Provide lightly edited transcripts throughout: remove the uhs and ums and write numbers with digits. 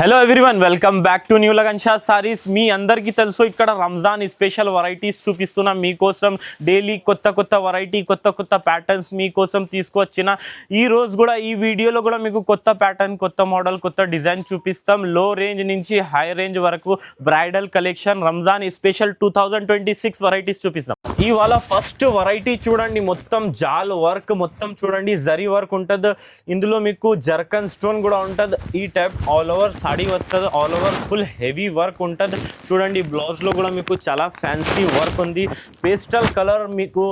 Hello everyone, welcome back to new Lagan Sha sarees. మీ అందరికీ తెలుసు ఇక్కడ రంజాన్ స్పెషల్ వెరైటీస్ చూపిస్తున్నాం మీకోసం. డైలీ కొత్త కొత్త వెరైటీ, కొత్త కొత్త ప్యాటర్న్స్ మీకోసం తీసుకొచ్చిన. ఈ రోజు కూడా ఈ వీడియోలో కూడా మీకు కొత్త ప్యాటర్న్, కొత్త మోడల్, కొత్త డిజైన్ చూపిస్తాం. లో రేంజ్ నుంచి హై రేంజ్ వరకు bridal collection Ramzan special 2026 varieties చూపిస్తాం. ఇవాళ ఫస్ట్ వెరైటీ చూడండి, మొత్తం జాల్ వర్క్, మొత్తం చూడండి జరీ వర్క్ ఉంటుంది. ఇందులో మీకు జర్కన్ స్టోన్ కూడా ఉంటుంది. ఈ టైప్ ఆల్ ఓవర్ సాడీ వస్తుంది, all over full heavy work ఉంటుంది. చూడండి బ్లౌజ్లో కూడా మీకు చాలా ఫ్యాన్సీ వర్క్ ఉంది. పేస్టల్ కలర్ మీకు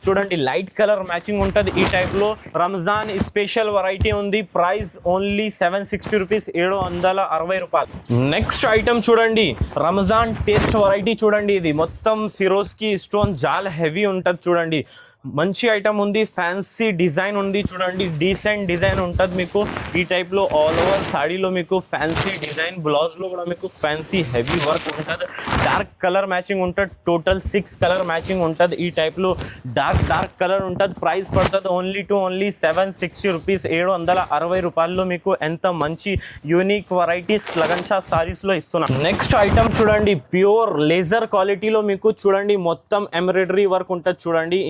చూడండి లైట్ కలర్ మ్యాచింగ్ ఉంటుంది. ఈ టైప్లో రంజాన్ స్పెషల్ వెరైటీ ఉంది. ప్రైస్ ఓన్లీ 760 రూపీస్, 760 రూపాయలు. నెక్స్ట్ ఐటమ్ చూడండి, రంజాన్ టేస్ట్ వెరైటీ చూడండి. ఇది మొత్తం సిరోస్కి స్టోన్ జాల్ హెవీ ఉంటుంది. చూడండి మంచి ఐటమ్ ఉంది, ఫ్యాన్సీ డిజైన్ ఉంది. చూడండి డీసెంట్ డిజైన్ ఉంటుంది మీకు. ఈ టైప్లో ఆల్ ఓవర్ సాడీలో మీకు ఫ్యాన్సీ డిజైన్, బ్లౌజ్లో కూడా మీకు ఫ్యాన్సీ హెవీ వర్క్ ఉంటుంది. డార్క్ కలర్ మ్యాచింగ్ ఉంటుంది. టోటల్ 6 కలర్ మ్యాచింగ్ ఉంటుంది. ఈ టైప్లో డార్క్ కలర్ ఉంటుంది. ప్రైస్ పడుతుంది ఓన్లీ 760 రూపీస్, 760 రూపాయల్లో మీకు ఎంత మంచి యూనిక్ వెరైటీస్ లగన్ షా సారీస్లో ఇస్తున్నాం. నెక్స్ట్ ఐటమ్ చూడండి, ప్యూర్ లేజర్ క్వాలిటీలో మీకు చూడండి మొత్తం ఎంబ్రాయిడరీ వర్క్ ఉంటుంది. చూడండి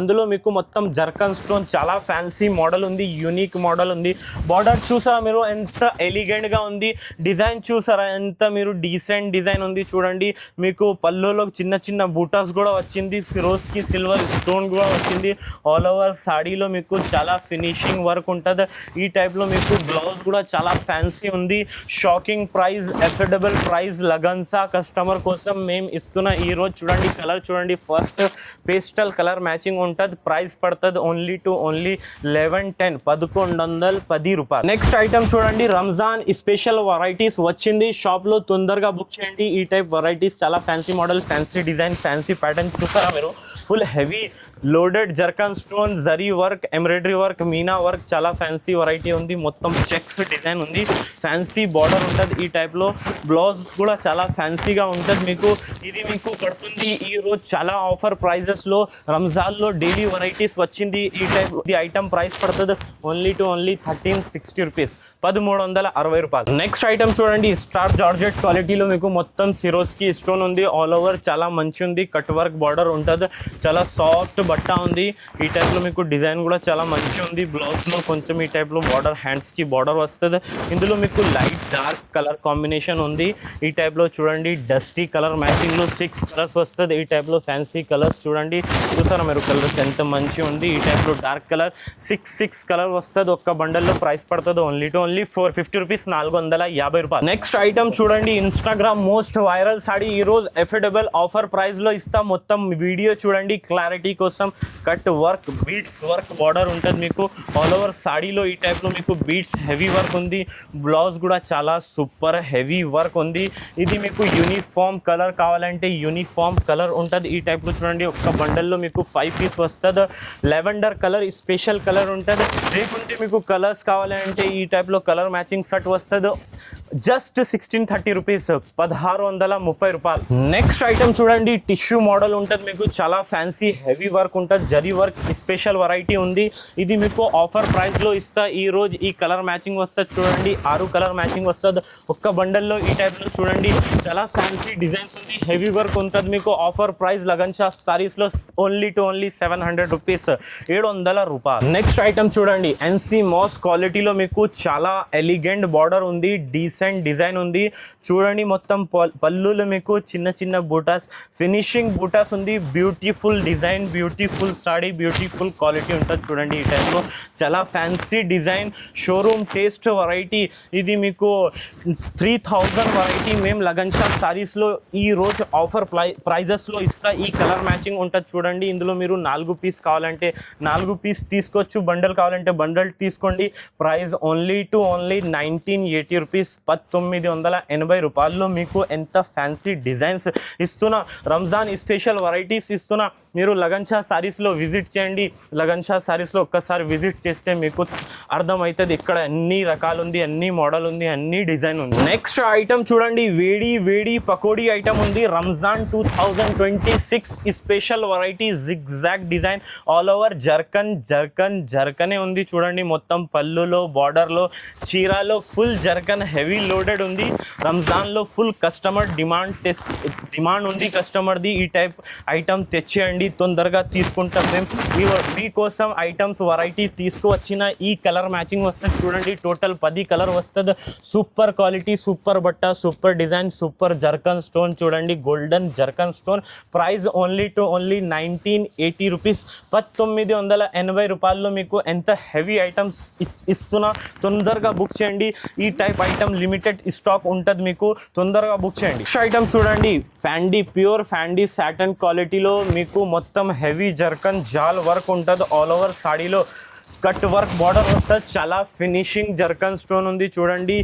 అందులో మీకు మొత్తం జర్కన్ స్టోన్, చాలా ఫ్యాన్సీ మోడల్ ఉంది, యూనిక్ మోడల్ ఉంది. బార్డర్ చూసారా మీరు ఎంత ఎలిగెంట్గా ఉంది. డిజైన్ చూసారా ఎంత మీరు డీసెంట్ డిజైన్ ఉంది. చూడండి మీకు పళ్ళులో చిన్న చిన్న బూటాస్ కూడా వచ్చింది. ఫిరోజ్కి సిల్వర్ స్టోన్ కూడా వచ్చింది. ఆల్ ఓవర్ సాడీలో మీకు చాలా ఫినిషింగ్ వర్క్ ఉంటుంది. ఈ టైప్లో మీకు బ్లౌజ్ కూడా చాలా ఫ్యాన్సీ ఉంది. Shocking price, affordable price Lagansa customer కోసం మేము ఇస్తున్న ఈరోజు. చూడండి కలర్ చూడండి, ఫస్ట్ పేస్టల్ కలర్ మ్యాచింగ్ ఉంటుంది. ప్రైస్ పడుతుంది ఓన్లీ 1110 రూపాయలు. నెక్స్ట్ ఐటమ్ చూడండి, రంజాన్ స్పెషల్ వెరైటీస్ వచ్చింది. షాప్లో తొందరగా బుక్ చేయండి. ఈ టైప్ వెరైటీస్ చాలా fancy model, fancy design, fancy pattern చూసారా మీరు. Full heavy loaded zircon stone, zari work, embroidery work, Meena work, చాలా ఫ్యాన్సీ వెరైటీ ఉంది. మొత్తం చెక్స్ డిజైన్ ఉంది, ఫ్యాన్సీ బార్డర్ ఉంటుంది. ఈ టైప్లో బ్లౌజ్ కూడా చాలా ఫ్యాన్సీగా ఉంటుంది మీకు. ఇది మీకు పడుతుంది ఈ రోజు చాలా ఆఫర్ ప్రైజెస్లో. రంజాన్లో డైలీ వెరైటీస్ వచ్చింది. ఈ టైప్ ఈ ఐటమ్ ప్రైస్ పడుతుంది ఓన్లీ 1360 రూపీస్, 1360 రూపాయలు. నెక్స్ట్ ఐటమ్ చూడండి, స్టార్ జార్జెట్ క్వాలిటీలో మీకు మొత్తం సిరోస్కి స్టోన్ ఉంది. ఆల్ ఓవర్ చాలా మంచి ఉంది. కట్ వర్క్ బార్డర్ ఉంటుంది. చాలా సాఫ్ట్ బట్ట ఉంది. ఈ టైప్లో మీకు డిజైన్ కూడా చాలా మంచి ఉంది. బ్లౌజ్లో కొంచెం ఈ టైప్లో బార్డర్, హ్యాండ్స్కి బార్డర్ వస్తుంది. ఇందులో మీకు లైట్ డార్క్ కలర్ కాంబినేషన్ ఉంది. ఈ టైప్లో చూడండి డస్టీ కలర్ మ్యాచింగ్లో 6 కలర్స్ వస్తుంది. ఈ టైప్లో ఫ్యాన్సీ కలర్స్ చూడండి, చూసారా మీరు కలర్స్ ఎంత మంచి ఉంది. ఈ టైప్లో డార్క్ కలర్ 6 కలర్ వస్తుంది. ఒక్క బండల్లో ప్రైస్ పడుతుంది ఓన్లీ 450 రూపీస్, 450 రూపాయలు. నెక్స్ట్ ఐటమ్ చూడండి, ఇన్స్టాగ్రామ్ మోస్ట్ వైరల్ సాడీ. ఈ రోజు అఫోర్డబుల్ ఆఫర్ ప్రైస్ లో ఇస్తాం. మొత్తం వీడియో చూడండి క్లారిటీ కోసం. Cut work, beads work border ఉంటుంది మీకు. ఆల్ ఓవర్ సాడీలో ఈ టైప్ లో మీకు బీట్స్ హెవీ వర్క్ ఉంది. బ్లౌజ్ కూడా చాలా సూపర్ హెవీ వర్క్ ఉంది. ఇది మీకు యూనిఫామ్ కలర్ కావాలంటే యూనిఫామ్ కలర్ ఉంటుంది. ఈ టైప్ లో చూడండి ఒక్క బండల్లో మీకు 5 పీస్ వస్తుంది. లెవెండర్ కలర్ స్పెషల్ కలర్ ఉంటుంది. లేకుంటే మీకు కలర్స్ కావాలంటే ఈ టైప్ లో కలర్ మ్యాచింగ్ సెట్ వస్తుంది. జస్ట్ 1630 రూపీస్, 1630 రూపాయలు. నెక్స్ట్ ఐటమ్ చూడండి, టిష్యూ మోడల్ ఉంటుంది మీకు. చాలా ఫ్యాన్సీ హెవీ వర్క్ ఉంటుంది. జరీ వర్క్ స్పెషల్ వెరైటీ ఉంది. ఇది మీకు ఆఫర్ ప్రైస్ లో ఇస్తా. ఈ రోజు ఈ కలర్ మ్యాచింగ్ వస్తుంది. చూడండి 6 కలర్ మ్యాచింగ్ వస్తుంది ఒక్క బండల్లో. ఈ టైప్ లో చూడండి చాలా ఫ్యాన్సీ డిజైన్స్ ఉంది, హెవీ వర్క్ ఉంటుంది మీకు. ఆఫర్ ప్రైస్ లగన్ షా సారీస్ లో ఓన్లీ 700 రూపీస్, 700 రూపాయలు. నెక్స్ట్ ఐటమ్ చూడండి, ఎన్సీ మాస్ క్వాలిటీలో మీకు చాలా ఎలిగెంట్ బార్డర్ ఉంది, డీసెంట్ డిజైన్ ఉంది. చూడండి మొత్తం పళ్ళులో మీకు చిన్న చిన్న బూటాస్, ఫినిషింగ్ బూటాస్ ఉంది. Beautiful design, beautiful saree, beautiful quality ఉంటుంది. చూడండి ఈ టైంలో చాలా fancy design, showroom taste variety. ఇది మీకు 3000 వెరైటీ మేము లగన్ షా సారీస్లో ఈ రోజు ఆఫర్ ప్రైజెస్లో ఇస్తా. ఈ కలర్ మ్యాచింగ్ ఉంటుంది. చూడండి ఇందులో మీరు 4 పీస్ కావాలంటే 4 పీస్ తీసుకోవచ్చు, బండల్ కావాలంటే బండల్ తీసుకోండి. ప్రైస్ ఓన్లీ 1980 రూపీస్, 1980 రూపాయల్లో మీకు ఎంత ఫ్యాన్సీ డిజైన్స్ ఇస్తున్నా. రంజాన్ స్పెషల్ వెరైటీస్ ఇస్తున్నా. మీరు లగన్ షా సారీస్లో విజిట్ చేయండి. లగన్ షా సారీస్లో ఒక్కసారి విజిట్ చేస్తే మీకు అర్థమవుతుంది ఇక్కడ అన్ని రకాలు ఉంది, అన్ని మోడల్ ఉంది, అన్ని డిజైన్ ఉంది. నెక్స్ట్ ఐటమ్ చూడండి, వేడి వేడి పకోడీ ఐటమ్ ఉంది. Ramzan 2026 special variety, zigzag design, all over జర్కనే ఉంది. చూడండి మొత్తం పళ్ళులో బార్డర్లో చీరాలో ఫుల్ జర్కన్ హెవీ లోడెడ్ ఉంది. రంజాన్లో ఫుల్ కస్టమర్ డిమాండ్ ఉంది కస్టమర్ది. ఈ టైప్ ఐటమ్ తెచ్చేయండి, తొందరగా తీసుకుంటాం మేము. మీకోసం ఐటమ్స్ వెరైటీ తీసుకువచ్చిన ఈ కలర్ మ్యాచింగ్ వస్తుంది చూడండి. టోటల్ 10 కలర్ వస్తుంది. సూపర్ క్వాలిటీ, సూపర్ బట్ట, super design, super zircon stone చూడండి. Golden zircon stone. Price only 1980 rupees. 1980 రూపాయల్లో మీకు ఎంత హెవీ ఐటమ్స్ ఇస్తున్నా. తొందరగా బుక్ చేయండి. ఈ టైప్ ఐటమ్ లిమిటెడ్ స్టాక్ ఉంటుంది, మీకు తొందరగా బుక్ చేయండి. నెక్స్ట్ ఐటమ్ చూడండి, ఫ్యాండీ, ప్యూర్ ఫ్యాండీ సాటన్ క్వాలిటీలో మీకు మొత్తం హెవీ జర్కన్ జాల్ వర్క్ ఉంటుంది. ఆల్ ఓవర్ సాడీలో కట్ వర్క్ బార్డర్ వస్తుంది. చాలా ఫినిషింగ్ జర్కన్ స్టోన్ ఉంది చూడండి.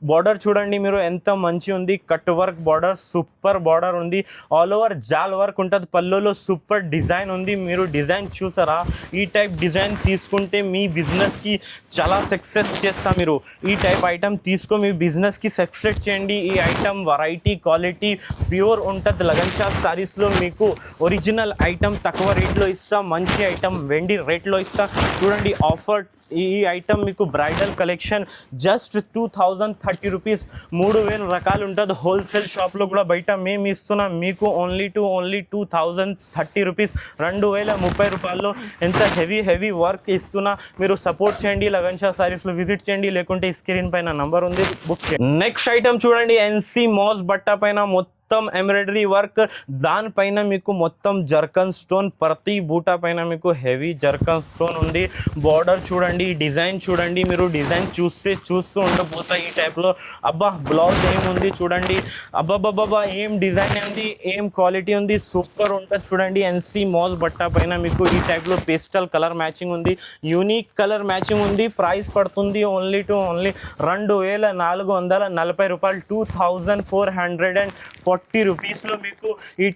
బార్డర్ చూడండి మీరు ఎంత మంచి ఉంది. Cut work border, super border ఉంది. ఆల్ ఓవర్ జాల్ వర్క్ ఉంటుంది. పళ్ళులో సూపర్ డిజైన్ ఉంది. మీరు డిజైన్ చూసారా? ఈ టైప్ డిజైన్ తీసుకుంటే మీ బిజినెస్కి చాలా సక్సెస్ చేస్తా. మీరు ఈ టైప్ ఐటమ్ తీసుకో, మీ బిజినెస్కి సక్సెస్ చేయండి. ఈ ఐటమ్ వెరైటీ, క్వాలిటీ ప్యూర్ ఉంటుంది. లగన్ షాప్ సారీస్లో మీకు ఒరిజినల్ ఐటమ్ తక్కువ రేట్లో ఇస్తా. మంచి ఐటమ్ వెండి రేట్లో ఇస్తా. చూడండి ఆఫర్. ఈ ఐటమ్ మీకు బ్రైడల్ కలెక్షన్ జస్ట్ 2030 రూపీస్. 3000 రకాలు ఉంటుంది. హోల్సేల్ షాప్లో కూడా బయట మేము ఇస్తున్నాం మీకు ఓన్లీ 2030 రూపీస్. 2030 రూపాయల్లో ఎంత హెవీ వర్క్ ఇస్తున్నా. మీరు సపోర్ట్ చేయండి. లగన్ షా సారీస్లో విజిట్ చేయండి, లేకుంటే స్క్రీన్ పైన నంబర్ ఉంది, బుక్ చేయండి. నెక్స్ట్ ఐటమ్ చూడండి, ఎన్సీ మోస్ బట్ట పైన మొత్తం ఎంబ్రాయిడరీ వర్క్. దానిపైన మీకు మొత్తం జర్కన్ స్టోన్. ప్రతి బూటా పైన మీకు హెవీ జర్కన్ స్టోన్ ఉంది. బార్డర్ చూడండి, డిజైన్ చూడండి. మీరు డిజైన్ చూస్తూ ఉండబోతా ఈ టైప్లో. అబ్బా బ్లౌజ్ ఏముంది చూడండి. అబ్బాబ్బాబ్బా ఏం డిజైన్ ఉంది, ఏం క్వాలిటీ ఉంది, సూపర్ ఉంటుంది చూడండి. ఎన్సీ మోస్ బట్ట పైన మీకు ఈ టైప్లో పేస్టల్ కలర్ మ్యాచింగ్ ఉంది. యూనిక్ కలర్ మ్యాచింగ్ ఉంది. ప్రైస్ పడుతుంది ఓన్లీ 2440 రూపాయలు. 2440 రూపీస్లో మీకు ఈ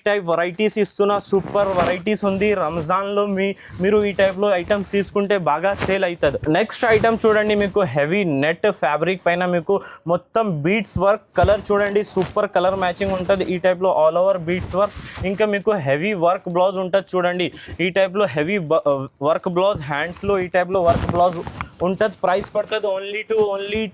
టైప్ వెరైటీస్ ఇస్తున్నా. సూపర్ వెరైటీస్ ఉంది. రంజాన్లో మీరు ఈ టైప్లో ఐటమ్స్ తీసుకుంటే బాగా సేల్ అవుతుంది. నెక్స్ట్ ఐటమ్ చూడండి, మీకు హెవీ నెట్ ఫ్యాబ్రిక్ పైన మీకు మొత్తం బీడ్స్ వర్క్. కలర్ చూడండి, సూపర్ కలర్ మ్యాచింగ్ ఉంటుంది. ఈ టైప్లో ఆల్ ఓవర్ బీడ్స్ వర్క్. ఇంకా మీకు హెవీ వర్క్ బ్లౌజ్ ఉంటుంది చూడండి. ఈ టైప్లో హెవీ వర్క్ బ్లౌజ్. హ్యాండ్స్లో ఈ టైప్లో వర్క్ బ్లౌజ్ ఉంటుంది. ప్రైస్ పడుతుంది ఓన్లీ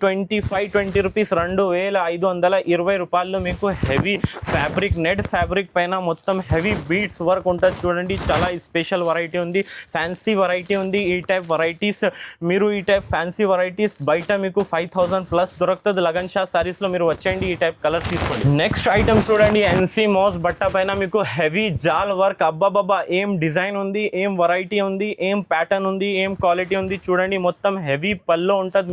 20 రూపీస్. 2520 రూపాయల్లో మీకు హెవీ ఫ్యాబ్రిక్, నెట్ ఫ్యాబ్రిక్ పైన మొత్తం హెవీ బీడ్స్ వర్క్ ఉంటుంది చూడండి. చాలా స్పెషల్ వెరైటీ ఉంది, ఫ్యాన్సీ వెరైటీ ఉంది. ఈ టైప్ వెరైటీస్ మీరు ఈ టైప్ ఫ్యాన్సీ వెరైటీస్ బయట మీకు 5000+ దొరుకుతుంది. లగన్ షా సారీస్లో మీరు వచ్చేయండి, ఈ టైప్ కలర్ తీసుకోండి. నెక్స్ట్ ఐటమ్ చూడండి, ఎన్సీ మోస్ బట్ట పైన మీకు హెవీ జాల్ వర్క్. అబ్బాబాబా ఏం డిజైన్ ఉంది, ఏం వెరైటీ ఉంది, ఏం ప్యాటర్న్ ఉంది, ఏం క్వాలిటీ ఉంది చూడండి. మొత్తం హెవీ పల్లో ఉంటుంది.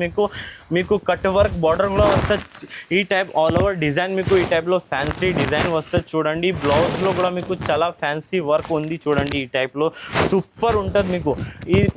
మీకు కట్ వర్క్ బార్డర్ కూడా వస్తుంది. ఈ టైప్ ఆల్ ఓవర్ డిజైన్ మీకు ఈ టైప్లో ఫ్యాన్సీ డిజైన్ వస్తుంది చూడండి. బ్లౌజ్లో కూడా మీకు చాలా ఫ్యాన్సీ వర్క్ ఉంది చూడండి. ఈ టైప్లో సూపర్ ఉంటుంది మీకు.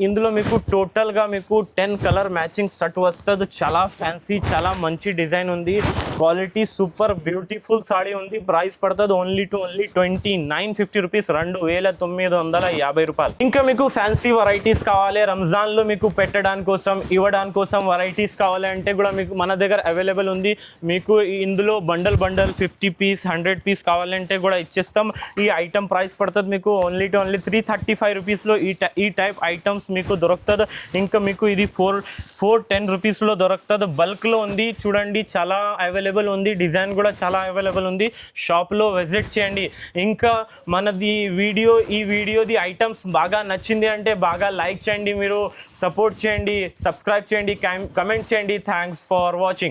ఇందులో మీకు టోటల్గా మీకు 10 కలర్ మ్యాచింగ్ సెట్ వస్తుంది. చాలా ఫ్యాన్సీ, చాలా మంచి డిజైన్ ఉంది. క్వాలిటీ సూపర్ బ్యూటిఫుల్ సాడీ ఉంది. ప్రైస్ పడుతుంది ఓన్లీ 2950 రూపీస్. 2950 రూపాయలు. ఇంకా మీకు ఫ్యాన్సీ వెరైటీస్ కావాలి, రంజాన్లో మీకు పెట్టడానికి కోసం, ఇవ్వడానికి కోసం వెరైటీస్ కావాలంటే కూడా మీకు మన దగ్గర అవైలబుల్ ఉంది. మీకు ఇందులో బండల్ 50 పీస్, 100 పీస్ కావాలంటే కూడా ఇచ్చేస్తాం. ఈ ఐటమ్ ప్రైస్ పడుతుంది మీకు ఓన్లీ 335 రూపీస్లో ఈ టైప్ ఐటమ్స్ మీకు దొరుకుతుంది. ఇంకా మీకు ఇది 410 రూపీస్లో దొరుకుతుంది. బల్క్లో ఉంది చూడండి. చాలా అవైలబుల్ ఉంది. డిజైన్ కూడా చాలా అవైలబుల్ ఉంది. షాప్లో విజిట్ చేయండి. ఇంకా ఈ వీడియోది ఐటమ్స్ బాగా నచ్చింది అంటే బాగా లైక్ చేయండి, మీరు సపోర్ట్ చేయండి, సబ్స్క్రైబ్ చేయండి, కమెంట్ చేయండి. Thanks for watching.